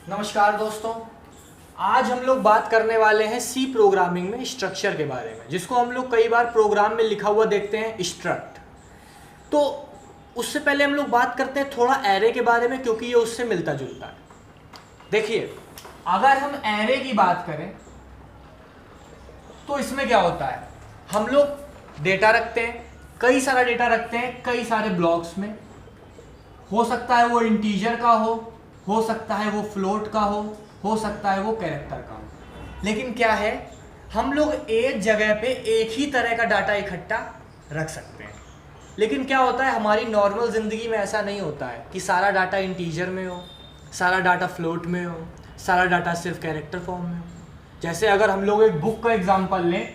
नमस्कार दोस्तों, आज हम लोग बात करने वाले हैं सी प्रोग्रामिंग में स्ट्रक्चर के बारे में, जिसको हम लोग कई बार प्रोग्राम में लिखा हुआ देखते हैं स्ट्रक्ट। तो उससे पहले हम लोग बात करते हैं थोड़ा एरे के बारे में, क्योंकि ये उससे मिलता जुलता है। देखिए, अगर हम एरे की बात करें तो इसमें क्या होता है, हम लोग डेटा रखते हैं, कई सारा डेटा रखते हैं कई सारे ब्लॉक्स में। हो सकता है वो इंटीजर का हो सकता है वो फ्लोट का हो सकता है वो कैरेक्टर का हो। लेकिन क्या है, हम लोग एक जगह पे एक ही तरह का डाटा इकट्ठा रख सकते हैं। लेकिन क्या होता है, हमारी नॉर्मल ज़िंदगी में ऐसा नहीं होता है कि सारा डाटा इंटीजर में हो, सारा डाटा फ्लोट में हो, सारा डाटा सिर्फ कैरेक्टर फॉर्म में हो। जैसे अगर हम लोग एक बुक का एग्जांपल लें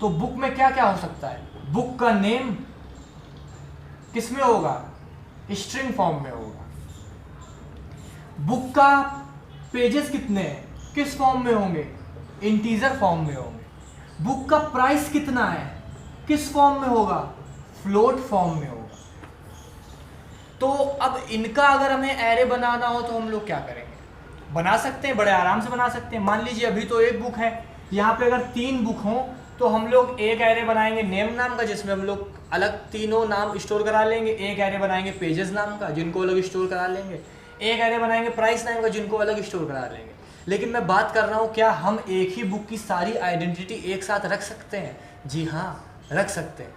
तो बुक में क्या क्या हो सकता है, बुक का नेम किस में होगा, स्ट्रिंग फॉर्म में होगा। बुक का पेजेस कितने हैं, किस फॉर्म में होंगे, इंटीजर फॉर्म में होंगे। बुक का प्राइस कितना है, किस फॉर्म में होगा, फ्लोट फॉर्म में होगा। तो अब इनका अगर हमें एरे बनाना हो तो हम लोग क्या करेंगे, बना सकते हैं, बड़े आराम से बना सकते हैं। मान लीजिए अभी तो एक बुक है, यहाँ पे अगर 3 बुक हों तो हम लोग एक एरे बनाएंगे नेम नाम का, जिसमें हम लोग अलग तीनों नाम स्टोर करा लेंगे। एक एरे बनाएंगे पेजेस नाम का, जिनको अलग स्टोर करा लेंगे। एक एरे बनाएंगे प्राइस नाम का, जिनको अलग स्टोर करा लेंगे। लेकिन मैं बात कर रहा हूँ, क्या हम एक ही बुक की सारी आइडेंटिटी एक साथ रख सकते हैं? जी हाँ, रख सकते हैं।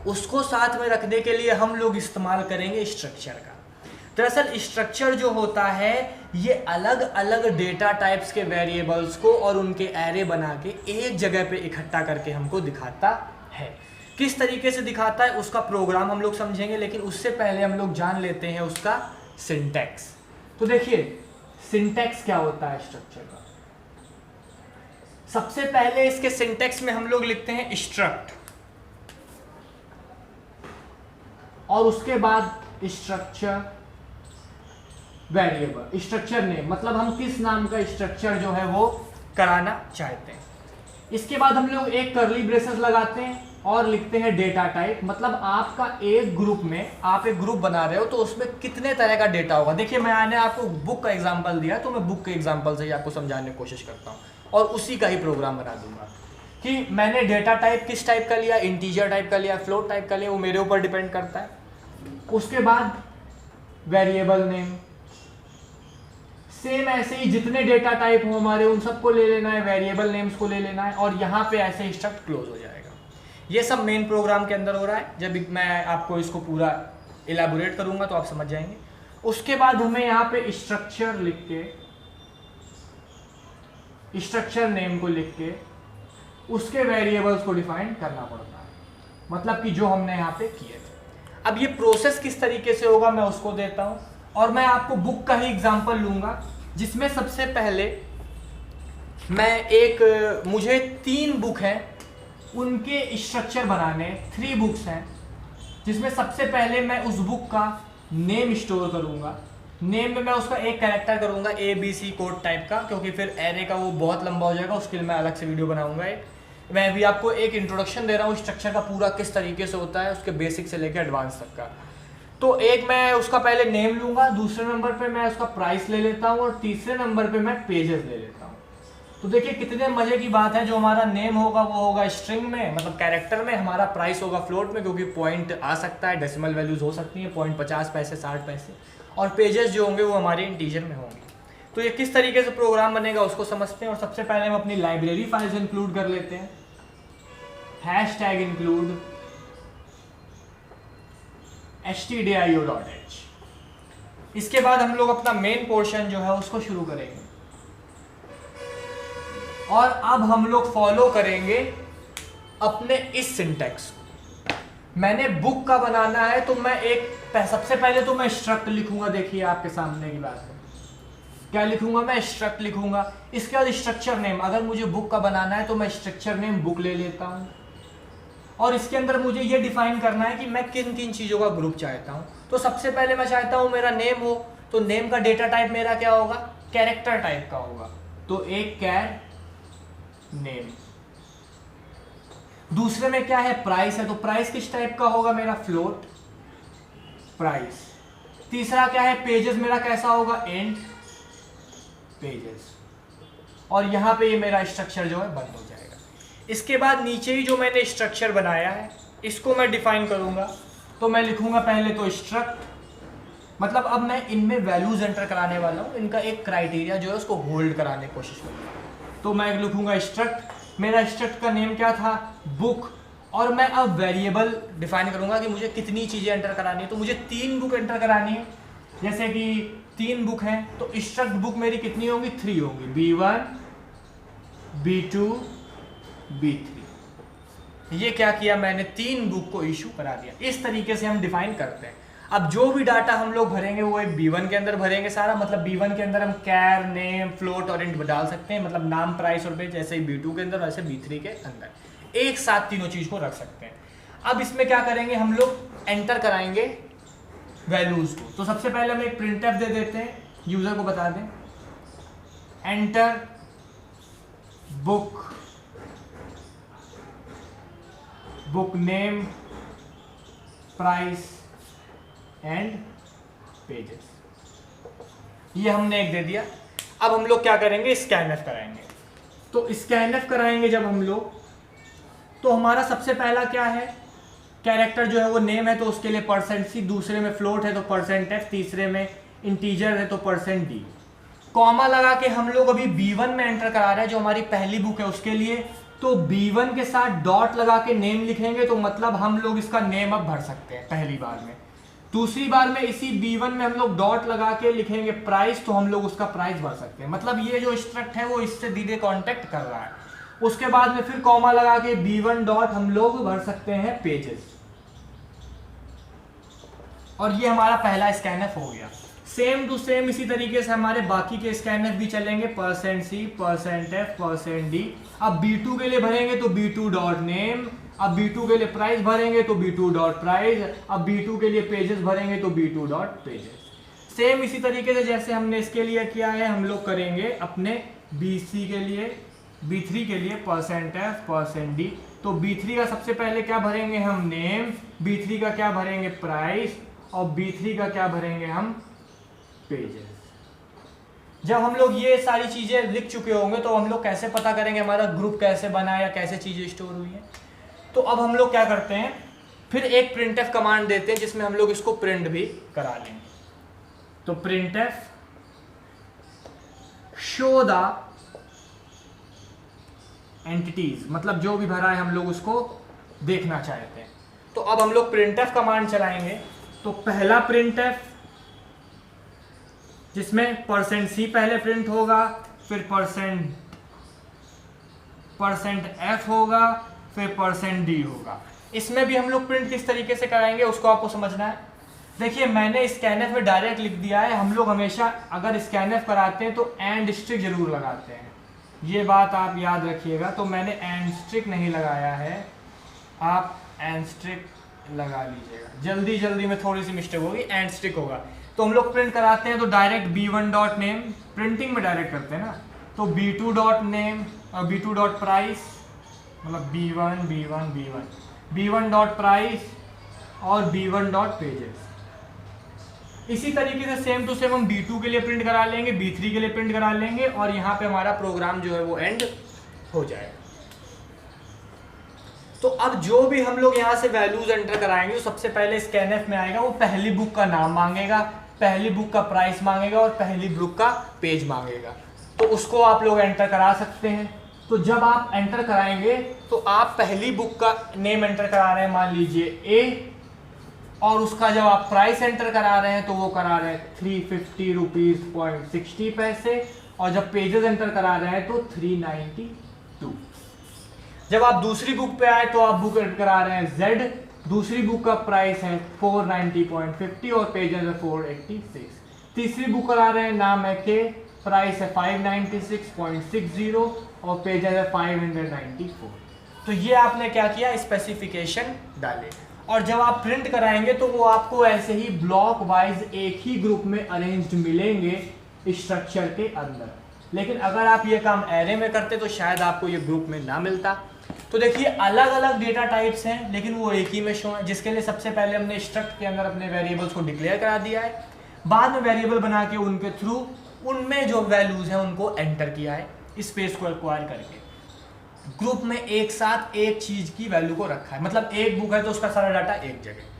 उसको साथ में रखने के लिए हम लोग इस्तेमाल करेंगे स्ट्रक्चर का। दरअसल स्ट्रक्चर जो होता है, ये अलग अलग डेटा टाइप्स के वेरिएबल्स को और उनके एरे बना के एक जगह पे इकट्ठा करके हमको दिखाता है। किस तरीके से दिखाता है उसका प्रोग्राम हम लोग समझेंगे, लेकिन उससे पहले हम लोग जान लेते हैं उसका सिंटैक्स। तो देखिए, सिंटैक्स क्या होता है स्ट्रक्चर का। सबसे पहले इसके सिंटैक्स में हम लोग लिखते हैं स्ट्रक्ट, और उसके बाद स्ट्रक्चर वेरिएबल, स्ट्रक्चर नेम, मतलब हम किस नाम का स्ट्रक्चर जो है वो कराना चाहते हैं। इसके बाद हम लोग एक कर्ली ब्रेसेस लगाते हैं और लिखते हैं डेटा टाइप, मतलब आपका एक ग्रुप में, आप एक ग्रुप बना रहे हो तो उसमें कितने तरह का डेटा होगा। देखिए, मैंने आपको बुक का एग्जांपल दिया तो मैं बुक के एग्जांपल से ही आपको समझाने की कोशिश करता हूँ, और उसी का ही प्रोग्राम बना दूंगा कि मैंने डेटा टाइप किस टाइप का लिया, इंटीजर टाइप का लिया, फ्लोट टाइप का लिया, वो मेरे ऊपर डिपेंड करता है। उसके बाद वेरिएबल नेम, सेम ऐसे ही जितने डेटा टाइप हो हमारे उन सबको ले लेना है, वेरिएबल नेम्स को ले लेना है, और यहाँ पे ऐसे ही स्ट्रक्ट क्लोज हो जाएगा। ये सब मेन प्रोग्राम के अंदर हो रहा है। जब मैं आपको इसको पूरा इलाबोरेट करूंगा तो आप समझ जाएंगे। उसके बाद हमें यहाँ पे स्ट्रक्चर लिख के, स्ट्रक्चर नेम को लिख के उसके वेरिएबल्स को डिफाइन करना पड़ता है, मतलब कि जो हमने यहाँ पे किए थे। अब ये प्रोसेस किस तरीके से होगा मैं उसको देता हूँ, और मैं आपको बुक का ही एग्जांपल लूंगा, जिसमें सबसे पहले मैं मुझे 3 बुक हैं, उनके स्ट्रक्चर बनाने, 3 बुक्स हैं, जिसमें सबसे पहले मैं उस बुक का नेम स्टोर करूंगा। नेम में मैं उसका एक कैरेक्टर करूंगा ABC कोड टाइप का, क्योंकि फिर एरे का वो बहुत लंबा हो जाएगा, उसके लिए मैं अलग से वीडियो बनाऊंगा एक। मैं भी आपको एक इंट्रोडक्शन दे रहा हूँ स्ट्रक्चर का पूरा किस तरीके से होता है, उसके बेसिक से लेकर एडवांस तक का। तो एक मैं उसका पहले नेम लूंगा, दूसरे नंबर पे मैं उसका प्राइस ले लेता हूँ, और तीसरे नंबर पे मैं पेजेस ले लेता हूँ। तो देखिए कितने मजे की बात है, जो हमारा नेम होगा वो होगा स्ट्रिंग में, मतलब कैरेक्टर में, हमारा प्राइस होगा फ्लोट में, क्योंकि पॉइंट आ सकता है, डेसिमल वैल्यूज हो सकती हैं, पॉइंट 50 पैसे 60 पैसे, और पेजेस जो होंगे वो हमारे इंटीजर में होंगे। तो ये किस तरीके से प्रोग्राम बनेगा उसको समझते हैं। और सबसे पहले हम अपनी लाइब्रेरी फाइल्स इंक्लूड कर लेते हैं, #include stdio.h। इसके बाद हम लोग अपना मेन पोर्शन जो है उसको शुरू करेंगे, और अब हम लोग फॉलो करेंगे अपने इस सिंटैक्स को। मैंने बुक का बनाना है तो मैं सबसे पहले तो मैं स्ट्रक्ट लिखूंगा। देखिए आपके सामने की बात है, क्या लिखूंगा मैं, स्ट्रक्ट लिखूंगा। इसके बाद स्ट्रक्चर नेम, अगर मुझे बुक का बनाना है तो मैं स्ट्रक्चर नेम बुक ले लेता हूं, और इसके अंदर मुझे ये डिफाइन करना है कि मैं किन किन चीज़ों का ग्रुप चाहता हूँ। तो सबसे पहले मैं चाहता हूँ मेरा नेम हो, तो नेम का डेटा टाइप मेरा क्या होगा, कैरेक्टर टाइप का होगा, तो एक कैर नेम। दूसरे में क्या है, प्राइस है, तो प्राइस किस टाइप का होगा मेरा, फ्लोट प्राइस। तीसरा क्या है, पेजेस मेरा कैसा होगा, एंड। पेजेस, और यहाँ पे ये मेरा स्ट्रक्चर जो है बंद हो जाएगा। इसके बाद नीचे ही जो मैंने स्ट्रक्चर बनाया है इसको मैं डिफाइन करूँगा। तो मैं लिखूँगा पहले तो स्ट्रक्ट, मतलब अब मैं इनमें वैल्यूज एंटर कराने वाला हूँ, इनका एक क्राइटेरिया जो है उसको होल्ड कराने की कोशिश करूँगा। तो मैं लिखूँगा स्ट्रक्ट, मेरा स्ट्रक्ट का नेम क्या था, बुक, और मैं अब वेरिएबल डिफाइन करूँगा कि मुझे कितनी चीज़ें एंटर करानी है। तो मुझे 3 बुक एंटर करानी है, जैसे कि 3 बुक हैं तो स्ट्रक्ट बुक मेरी कितनी होंगी, 3 होंगी, B1 B2 B3। ये क्या किया मैंने, 3 बुक को इशू करा दिया। इस तरीके से हम डिफाइन करते हैं। अब जो भी डाटा हम लोग भरेंगे वो एक B1 के अंदर भरेंगे सारा, मतलब B1 के अंदर हम कैर, नेम, फ्लोट और इंट डाल सकते हैं, मतलब नाम, प्राइस और पेज, जैसे ही B2 के अंदर वैसे B3 के अंदर एक साथ तीनों चीज को रख सकते हैं। अब इसमें क्या करेंगे, हम लोग एंटर कराएंगे वैल्यूज को। तो सबसे पहले हम एक प्रिंटफ दे देते हैं, यूजर को बता दें enter book, book name, price and pages, ये हमने एक दे दिया। अब हम लोग क्या करेंगे, स्कैनफ कराएंगे। तो स्कैनफ कराएंगे जब हम लोग, तो हमारा सबसे पहला क्या है, कैरेक्टर जो है वो नेम है तो उसके लिए %C, दूसरे में फ्लोट है तो %F, तीसरे में इंटीजर है तो %D। कॉमा लगा के हम लोग अभी B1 में एंटर करा रहे हैं जो हमारी पहली बुक है उसके लिए। तो B1 के साथ डॉट लगा के नेम लिखेंगे, तो मतलब हम लोग इसका नेम अब भर सकते हैं पहली बार में। दूसरी बार में इसी B1 में हम लोग डॉट लगा के लिखेंगे प्राइस, तो हम लोग उसका प्राइस भर सकते हैं, मतलब ये जो स्ट्रक्ट है वो इससे सीधे कांटेक्ट कर रहा है। उसके बाद में फिर कॉमा लगा के B1 डॉट हम लोग भर सकते हैं पेजेस, और ये हमारा पहला स्कैनफ हो गया। सेम टू सेम इसी तरीके से हमारे बाकी के स्कैनफ भी चलेंगे, %C, %F, %D। अब B2 के लिए भरेंगे तो B2 डॉट नेम, अब B2 के लिए प्राइस भरेंगे तो B2 डॉट प्राइस, अब B2 के लिए पेजेस भरेंगे तो B2 डॉट पेजेस। सेम इसी तरीके से जैसे हमने इसके लिए किया है हम लोग करेंगे अपने B3 के लिए %F, %D। तो B3 का सबसे पहले क्या भरेंगे हम, नेम, B3 का क्या भरेंगे, प्राइस, और B3 का क्या भरेंगे हम, पेजेस। जब हम लोग ये सारी चीजें लिख चुके होंगे तो हम लोग कैसे पता करेंगे हमारा ग्रुप कैसे बना या कैसे चीजें स्टोर हुई हैं। तो अब हम लोग क्या करते हैं, फिर एक printf कमांड देते हैं जिसमें हम लोग इसको प्रिंट भी करा लेंगे। तो printf शो द एंटिटीज, मतलब जो भी भरा है हम लोग उसको देखना चाहते हैं। तो अब हम लोग printf कमांड चलाएंगे। तो पहला printf जिसमें %C पहले प्रिंट होगा, फिर %F होगा, फिर %D होगा। इसमें भी हम लोग प्रिंट किस तरीके से कराएंगे उसको आपको समझना है। देखिए मैंने स्कैनफ में डायरेक्ट लिख दिया है, हम लोग हमेशा अगर स्कैनफ कराते हैं तो एंड स्ट्रिक जरूर लगाते हैं, ये बात आप याद रखिएगा। तो मैंने एंड स्ट्रिक नहीं लगाया है, आप एंड स्ट्रिक लगा लीजिएगा, जल्दी जल्दी में थोड़ी सी मिस्टेक होगी, एंड स्ट्रिक होगा। तो हम लोग प्रिंट कराते हैं तो direct B1 dot name, printing में डायरेक्ट करते हैं ना, तो B2 डॉट नेम और B2 डॉट प्राइस, मतलब B1 डॉट प्राइस और B1 डॉट पेजेस। इसी तरीके से सेम टू सेम हम B2 के लिए प्रिंट करा लेंगे, B3 के लिए प्रिंट करा लेंगे, और यहाँ पे हमारा प्रोग्राम जो है वो एंड हो जाएगा। तो अब जो भी हम लोग यहाँ से वैल्यूज एंटर कराएंगे, तो सबसे पहले स्कैनफ में आएगा, वो पहली बुक का नाम मांगेगा, पहली बुक का प्राइस मांगेगा और पहली बुक का पेज मांगेगा। तो उसको आप लोग एंटर करा सकते हैं। तो जब आप एंटर कराएंगे तो आप पहली बुक का नेम एंटर करा रहे हैं, मान लीजिए A, और उसका जब आप प्राइस एंटर करा रहे हैं तो वो करा रहे हैं 350 रुपीज .60, और जब पेजेस एंटर करा रहे हैं तो 392। जब आप दूसरी बुक पे आए तो आप बुक एंटर करा रहे हैं Z, दूसरी बुक का प्राइस है 490.50 और पेजेस है 486। तीसरी बुक करा रहे हैं, नाम है K, प्राइस है 596.60 और पेजेस है 594। तो ये आपने क्या किया, स्पेसिफिकेशन डाले। और जब आप प्रिंट कराएंगे तो वो आपको ऐसे ही ब्लॉक वाइज एक ही ग्रुप में अरेंज्ड मिलेंगे स्ट्रक्चर के अंदर। लेकिन अगर आप ये काम एरे में करते तो शायद आपको ये ग्रुप में ना मिलता। तो देखिए अलग अलग डेटा टाइप्स हैं लेकिन वो एक ही में शो है, जिसके लिए सबसे पहले हमने स्ट्रक्ट के अंदर अपने वेरिएबल्स को डिक्लेयर करा दिया है, बाद में वेरिएबल बना के उनके थ्रू उनमें जो वैल्यूज हैं उनको एंटर किया है स्पेस को एक्वायर करके। ग्रुप में एक साथ एक चीज की वैल्यू को रखा है, मतलब एक बुक है तो उसका सारा डाटा एक जगह।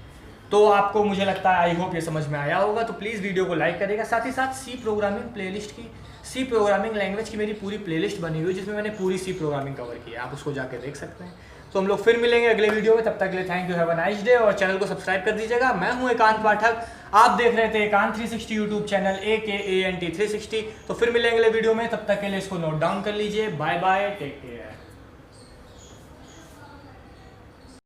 तो आपको मुझे लगता है आई होप ये समझ में आया होगा। तो प्लीज़ वीडियो को लाइक करिएगा। साथ ही साथ सी प्रोग्रामिंग प्लेलिस्ट की, सी प्रोग्रामिंग लैंग्वेज की मेरी पूरी प्लेलिस्ट बनी हुई है जिसमें मैंने पूरी सी प्रोग्रामिंग कवर की है, आप उसको जाके देख सकते हैं। तो हम लोग फिर मिलेंगे अगले वीडियो में, तब तक के लिए thank you, have a nice day. और चैनल को सब्सक्राइब कर दीजिएगा। मैं हूँ एकांत पाठक, आप देख रहे थे एकांत 360 यूट्यूब चैनल AKANT 360। तो फिर मिलेंगे अगले वीडियो में, तब तक के लिए इसको नोट डाउन कर लीजिए। Bye bye, take care.